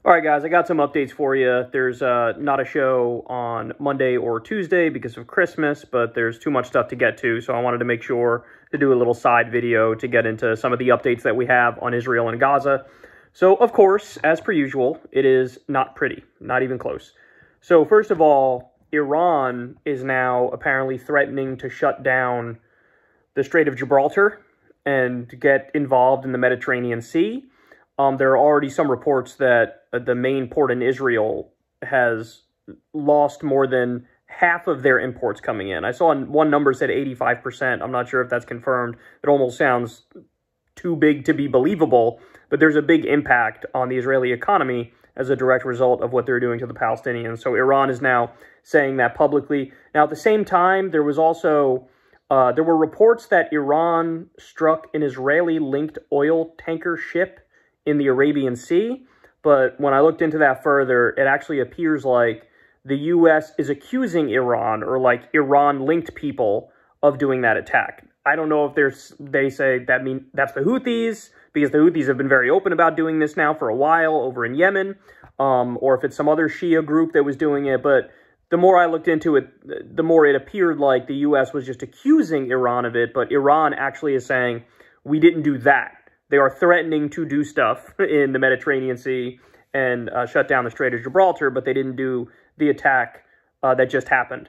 All right, guys, I got some updates for you. There's not a show on Monday or Tuesday because of Christmas, but there's too much stuff to get to, so I wanted to make sure to do a little side video to get into some of the updates that we have on Israel and Gaza. So, of course, as per usual, it is not pretty, not even close. So, first of all, Iran is now apparently threatening to shut down the Strait of Gibraltar and get involved in the Mediterranean Sea. There are already some reports that the main port in Israel has lost more than half of their imports coming in. I saw one number said 85%. I'm not sure if that's confirmed. It almost sounds too big to be believable, but there's a big impact on the Israeli economy as a direct result of what they're doing to the Palestinians. So Iran is now saying that publicly. Now, at the same time, there was also there were reports that Iran struck an Israeli-linked oil tanker ship in the Arabian Sea, but when I looked into that further, it actually appears like the U.S. is accusing Iran, or like Iran-linked people, of doing that attack. I don't know if they say that's the Houthis, because the Houthis have been very open about doing this now for a while over in Yemen, or if it's some other Shia group that was doing it, but the more I looked into it, the more it appeared like the U.S. was just accusing Iran of it, but Iran actually is saying, we didn't do that. They are threatening to do stuff in the Mediterranean Sea and shut down the Strait of Gibraltar, but they didn't do the attack that just happened.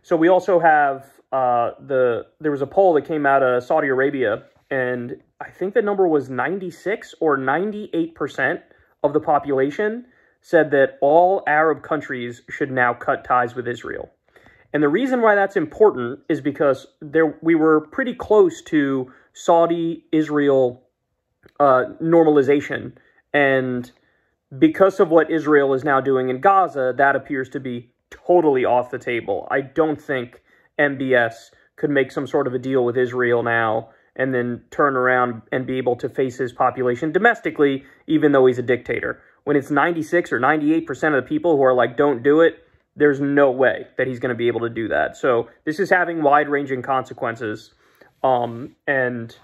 So we also have there was a poll that came out of Saudi Arabia, and I think the number was 96 or 98% of the population said that all Arab countries should now cut ties with Israel. And the reason why that's important is because we were pretty close to Saudi-Israel normalization, and because of what Israel is now doing in Gaza, that appears to be totally off the table. I don't think MBS could make some sort of a deal with Israel now and then turn around and be able to face his population domestically, even though he's a dictator. When it's 96 or 98% of the people who are like, don't do it, there's no way that he's going to be able to do that. So this is having wide-ranging consequences, and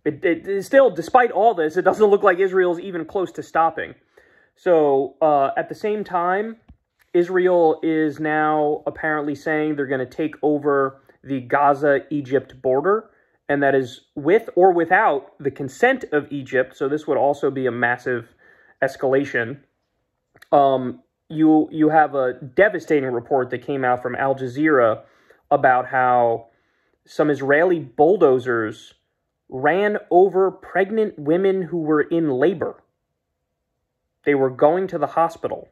it still, despite all this, it doesn't look like Israel's even close to stopping. So, at the same time, Israel is now apparently saying they're going to take over the Gaza-Egypt border, and that is with or without the consent of Egypt, so this would also be a massive escalation. You have a devastating report that came out from Al Jazeera about how some Israeli bulldozers ran over pregnant women who were in labor. They were going to the hospital,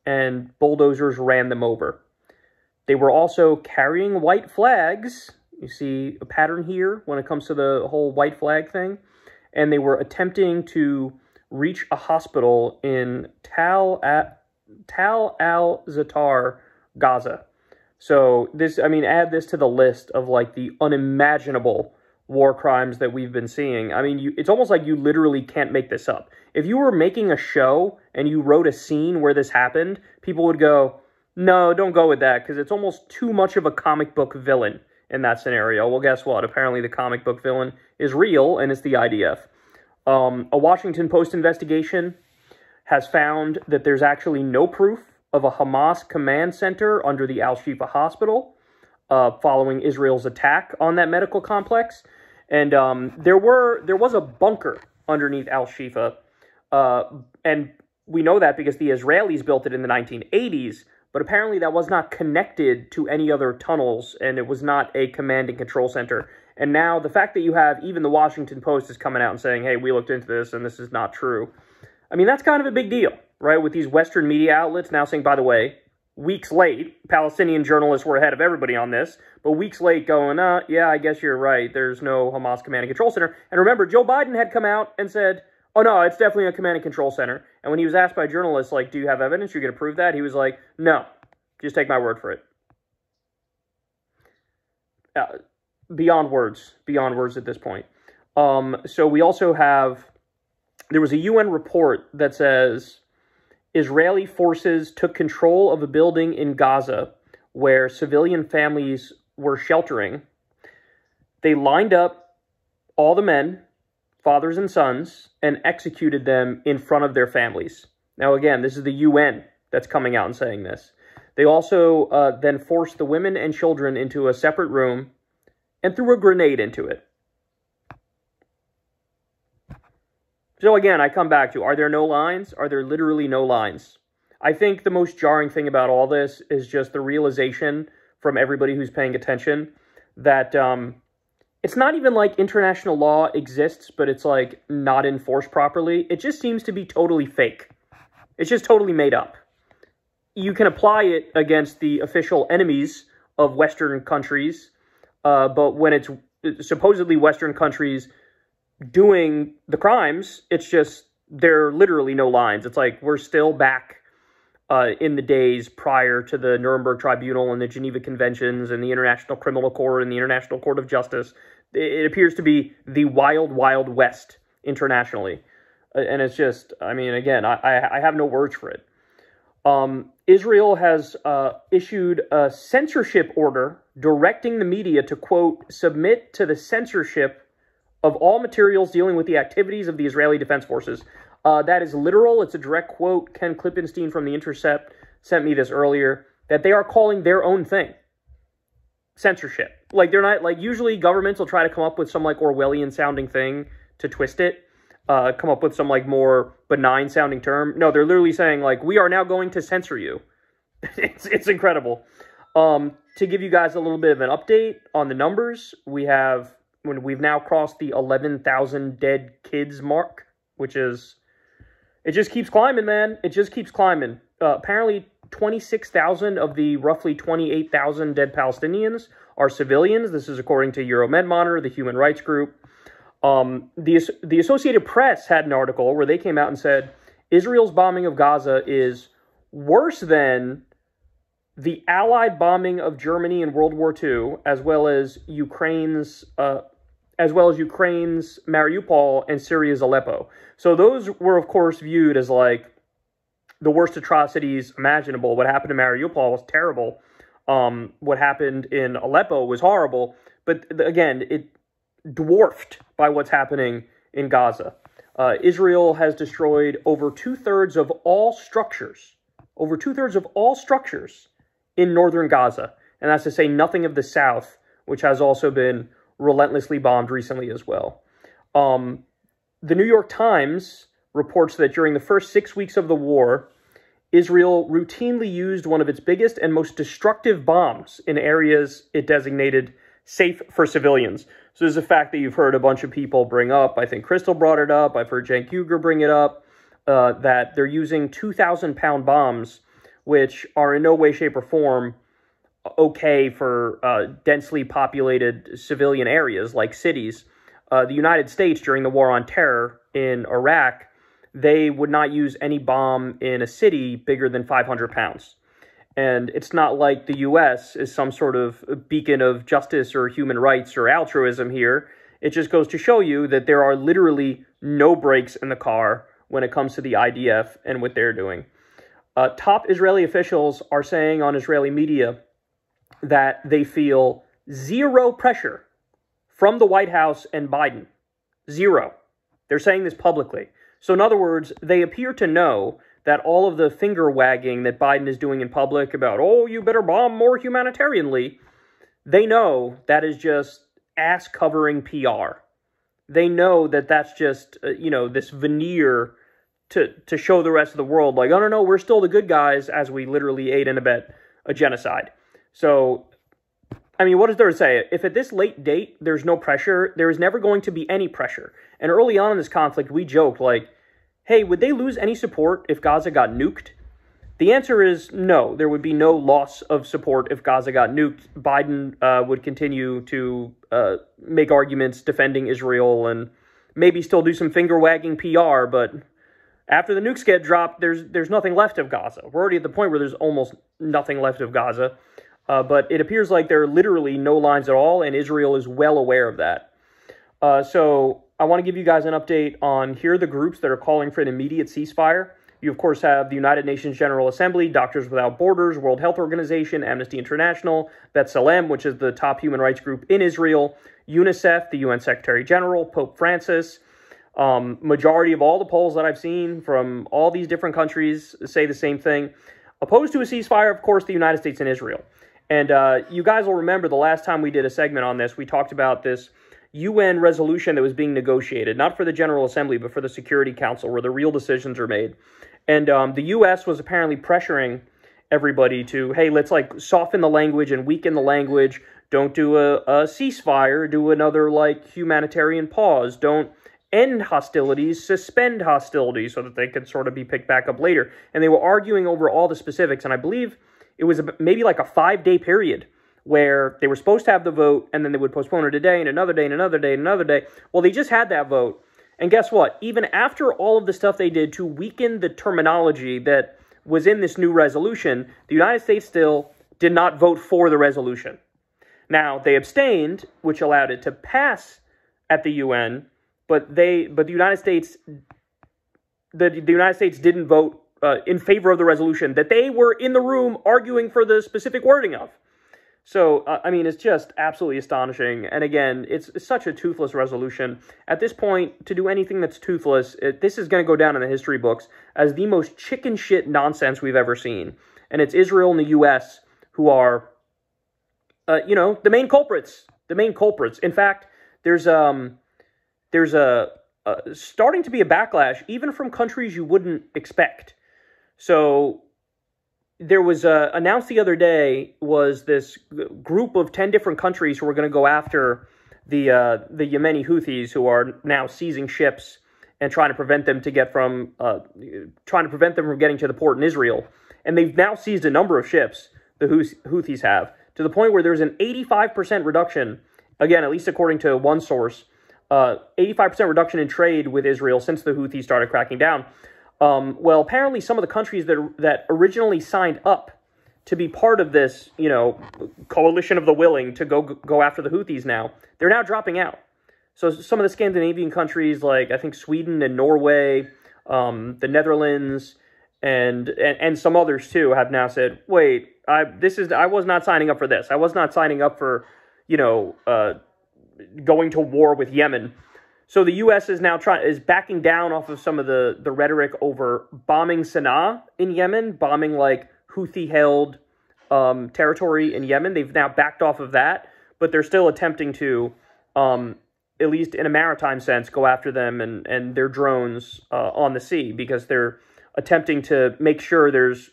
and bulldozers ran them over. They were also carrying white flags. You see a pattern here when it comes to the whole white flag thing. And they were attempting to reach a hospital in Tal al-Zatar, Gaza. So this, I mean, add this to the list of like the unimaginable war crimes that we've been seeing. I mean, it's almost like you literally can't make this up. If you were making a show and you wrote a scene where this happened, people would go, no, don't go with that, because it's almost too much of a comic book villain in that scenario. Well, guess what? Apparently the comic book villain is real, and it's the IDF. A Washington Post investigation has found that there's actually no proof of a Hamas command center under the Al-Shifa hospital following Israel's attack on that medical complex. And there was a bunker underneath Al-Shifa, and we know that because the Israelis built it in the 1980s, but apparently that was not connected to any other tunnels, and it was not a command and control center. And now the fact that you have even the Washington Post is coming out and saying, hey, we looked into this, and this is not true. I mean, that's kind of a big deal, right? With these Western media outlets now saying, by the way, weeks late, Palestinian journalists were ahead of everybody on this, but weeks late going, yeah, I guess you're right. There's no Hamas command and control center. And remember, Joe Biden had come out and said, oh, no, it's definitely a command and control center. And when he was asked by journalists, like, do you have evidence? You're going to prove that? He was like, no, just take my word for it. Beyond words at this point. So we also have, there was a UN report that says Israeli forces took control of a building in Gaza where civilian families were sheltering. They lined up all the men, fathers and sons, and executed them in front of their families. Now, again, this is the UN that's coming out and saying this. They also then forced the women and children into a separate room and threw a grenade into it. So again, I come back to, are there no lines? Are there literally no lines? I think the most jarring thing about all this is just the realization from everybody who's paying attention that it's not even like international law exists, but it's like not enforced properly. It just seems to be totally fake. It's just totally made up. You can apply it against the official enemies of Western countries, but when it's supposedly Western countries doing the crimes, it's just, there are literally no lines. It's like we're still back in the days prior to the Nuremberg Tribunal and the Geneva Conventions and the International Criminal Court and the International Court of Justice. It appears to be the wild, wild west internationally. And it's just, I mean, again, I have no words for it. Israel has issued a censorship order directing the media to, quote, submit to the censorship of all materials dealing with the activities of the Israeli Defense Forces. That is literal. It's a direct quote. Ken Klippenstein from The Intercept sent me this earlier, that they are calling their own thing censorship. Like, they're not, like, usually governments will try to come up with some, like, Orwellian sounding thing to twist it, come up with some, like, more benign sounding term. No, they're literally saying, like, we are now going to censor you. It's incredible. To give you guys a little bit of an update on the numbers, we've now crossed the 11,000 dead kids mark, which is, it just keeps climbing, man. It just keeps climbing. Apparently, 26,000 of the roughly 28,000 dead Palestinians are civilians. This is according to Euromed Monitor, the human rights group. The Associated Press had an article where they came out and said, Israel's bombing of Gaza is worse than the Allied bombing of Germany in World War II, as well as Ukraine's Mariupol and Syria's Aleppo. So those were, of course, viewed as like the worst atrocities imaginable. What happened to Mariupol was terrible. What happened in Aleppo was horrible. But again, it dwarfed by what's happening in Gaza. Israel has destroyed over two-thirds of all structures. Over two-thirds of all structures in northern Gaza. And that's to say nothing of the south, which has also been relentlessly bombed recently as well. The New York Times reports that during the first 6 weeks of the war, Israel routinely used one of its biggest and most destructive bombs in areas it designated safe for civilians. So this is a fact that you've heard a bunch of people bring up. I think Crystal brought it up. I've heard Cenk Uygur bring it up, that they're using 2,000-pound bombs, which are in no way, shape, or form okay for densely populated civilian areas like cities. The United States, during the war on terror in Iraq, they would not use any bomb in a city bigger than 500 pounds. And it's not like the U.S. is some sort of beacon of justice or human rights or altruism here. It just goes to show you that there are literally no brakes in the car when it comes to the IDF and what they're doing. Top Israeli officials are saying on Israeli media that they feel zero pressure from the White House and Biden. Zero. They're saying this publicly. So in other words, they appear to know that all of the finger wagging that Biden is doing in public about, oh, you better bomb more humanitarianly, they know that is just ass-covering PR. They know that that's just, this veneer to show the rest of the world, like, oh, no, we're still the good guys, as we literally aid and abet a genocide. So, I mean, what is there to say? If at this late date there's no pressure, there is never going to be any pressure. And early on in this conflict, we joked, like, hey, would they lose any support if Gaza got nuked? The answer is no. There would be no loss of support if Gaza got nuked. Biden would continue to make arguments defending Israel and maybe still do some finger-wagging PR, but after the nukes get dropped, there's nothing left of Gaza. We're already at the point where there's almost nothing left of Gaza. But it appears like there are literally no lines at all, and Israel is well aware of that. So I want to give you guys an update on here are the groups that are calling for an immediate ceasefire. You, of course, have the United Nations General Assembly, Doctors Without Borders, World Health Organization, Amnesty International, B'Tselem, which is the top human rights group in Israel, UNICEF, the UN Secretary General, Pope Francis, Majority of all the polls that I've seen from all these different countries say the same thing. Opposed to a ceasefire, of course, the United States and Israel. And you guys will remember the last time we did a segment on this, we talked about this UN resolution that was being negotiated, not for the General Assembly, but for the Security Council, where the real decisions are made. And the U.S. was apparently pressuring everybody to, hey, let's like soften the language and weaken the language. Don't do a ceasefire. Do another like humanitarian pause. Don't end hostilities, suspend hostilities so that they could sort of be picked back up later. And they were arguing over all the specifics. And I believe it was maybe like a 5-day period where they were supposed to have the vote, and then they would postpone it a day, and another day, and another day, and another day. Well, they just had that vote. And guess what? Even after all of the stuff they did to weaken the terminology that was in this new resolution, the United States still did not vote for the resolution. Now, they abstained, which allowed it to pass at the UN, but the United States didn't vote in favor of the resolution that they were in the room arguing for the specific wording of. So, I mean, it's just absolutely astonishing. And again, it's such a toothless resolution. At this point, to do anything that's toothless, this is going to go down in the history books as the most chicken shit nonsense we've ever seen. And it's Israel and the U.S. who are, the main culprits. The main culprits. In fact, there's starting to be a backlash, even from countries you wouldn't expect. So there was announced the other day was this group of 10 different countries who were going to go after the Yemeni Houthis, who are now seizing ships and trying to prevent them from getting to the port in Israel. And they've now seized a number of ships, the Houthis have, to the point where there's an 85% reduction, again, at least according to one source, 85% reduction in trade with Israel since the Houthis started cracking down. Well, apparently some of the countries that originally signed up to be part of this, coalition of the willing to go after the Houthis now, they're now dropping out. So some of the Scandinavian countries, like I think Sweden and Norway, the Netherlands, and some others too, have now said, wait, I was not signing up for this. I was not signing up for, going to war with Yemen. So the U.S. is now backing down off of some of the rhetoric over bombing Sana'a in Yemen, bombing like Houthi-held territory in Yemen. They've now backed off of that, but they're still attempting to, at least in a maritime sense, go after them and their drones on the sea, because they're attempting to make sure there's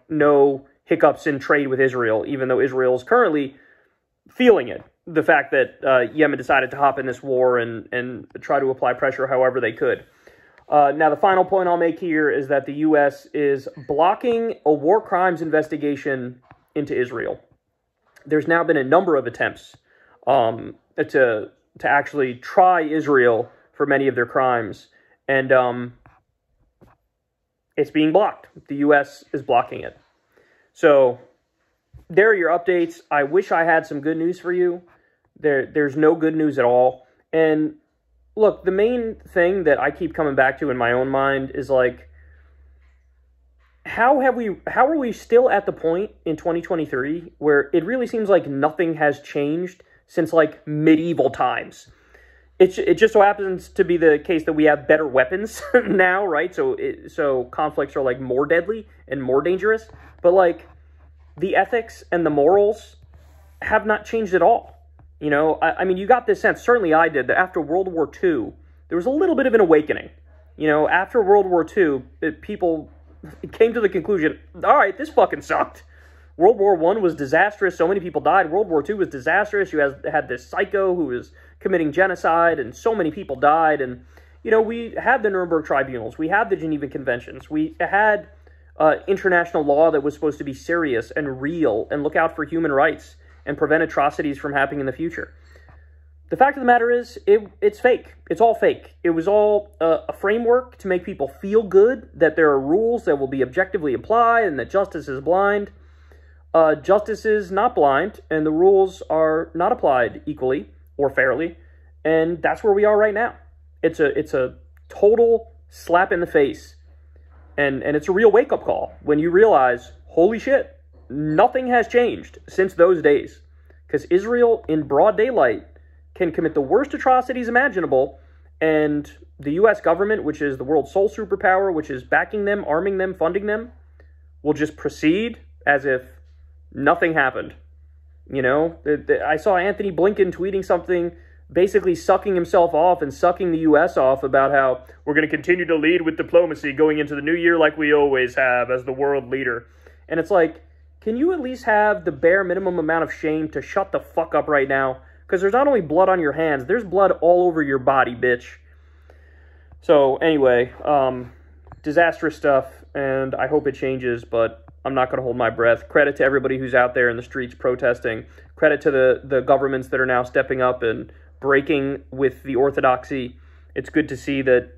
no hiccups in trade with Israel, even though Israel is currently feeling it. The fact that Yemen decided to hop in this war and try to apply pressure however they could. Now, the final point I'll make here is that the U.S. is blocking a war crimes investigation into Israel. There's now been a number of attempts to actually try Israel for many of their crimes, and it's being blocked. The U.S. is blocking it. So there are your updates. I wish I had some good news for you. There's no good news at all. And look, the main thing that I keep coming back to in my own mind is like, how are we still at the point in 2023 where it really seems like nothing has changed since like medieval times? It just so happens to be the case that we have better weapons now, right? So conflicts are like more deadly and more dangerous, but like the ethics and the morals have not changed at all. I mean, you got this sense, certainly I did, that after World War II, there was a little bit of an awakening. After World War II, people came to the conclusion, all right, this fucking sucked. World War I was disastrous. So many people died. World War II was disastrous. You had this psycho who was committing genocide, and so many people died. And, we had the Nuremberg tribunals. We had the Geneva Conventions. We had international law that was supposed to be serious and real and look out for human rights and prevent atrocities from happening in the future. The fact of the matter is, it's fake. It's all fake. It was all a framework to make people feel good that there are rules that will be objectively applied and that justice is blind. Justice is not blind, and the rules are not applied equally or fairly, and that's where we are right now. It's a total slap in the face, and it's a real wake-up call when you realize, holy shit, nothing has changed since those days, because Israel, in broad daylight, can commit the worst atrocities imaginable And the U.S. government, which is the world's sole superpower, which is backing them, arming them, funding them, will just proceed as if nothing happened. You know, I saw Anthony Blinken tweeting something, basically sucking himself off and sucking the U.S. off about how we're going to continue to lead with diplomacy going into the new year like we always have as the world leader. And it's like, can you at least have the bare minimum amount of shame to shut the fuck up right now? Because there's not only blood on your hands, there's blood all over your body, bitch. So anyway, disastrous stuff, and I hope it changes, but I'm not going to hold my breath. Credit to everybody who's out there in the streets protesting. Credit to the governments that are now stepping up and breaking with the orthodoxy. It's good to see that,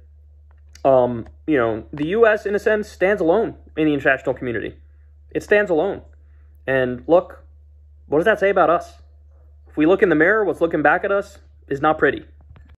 you know, the U.S., in a sense, stands alone in the international community. It stands alone. And look, what does that say about us? If we look in the mirror, what's looking back at us is not pretty.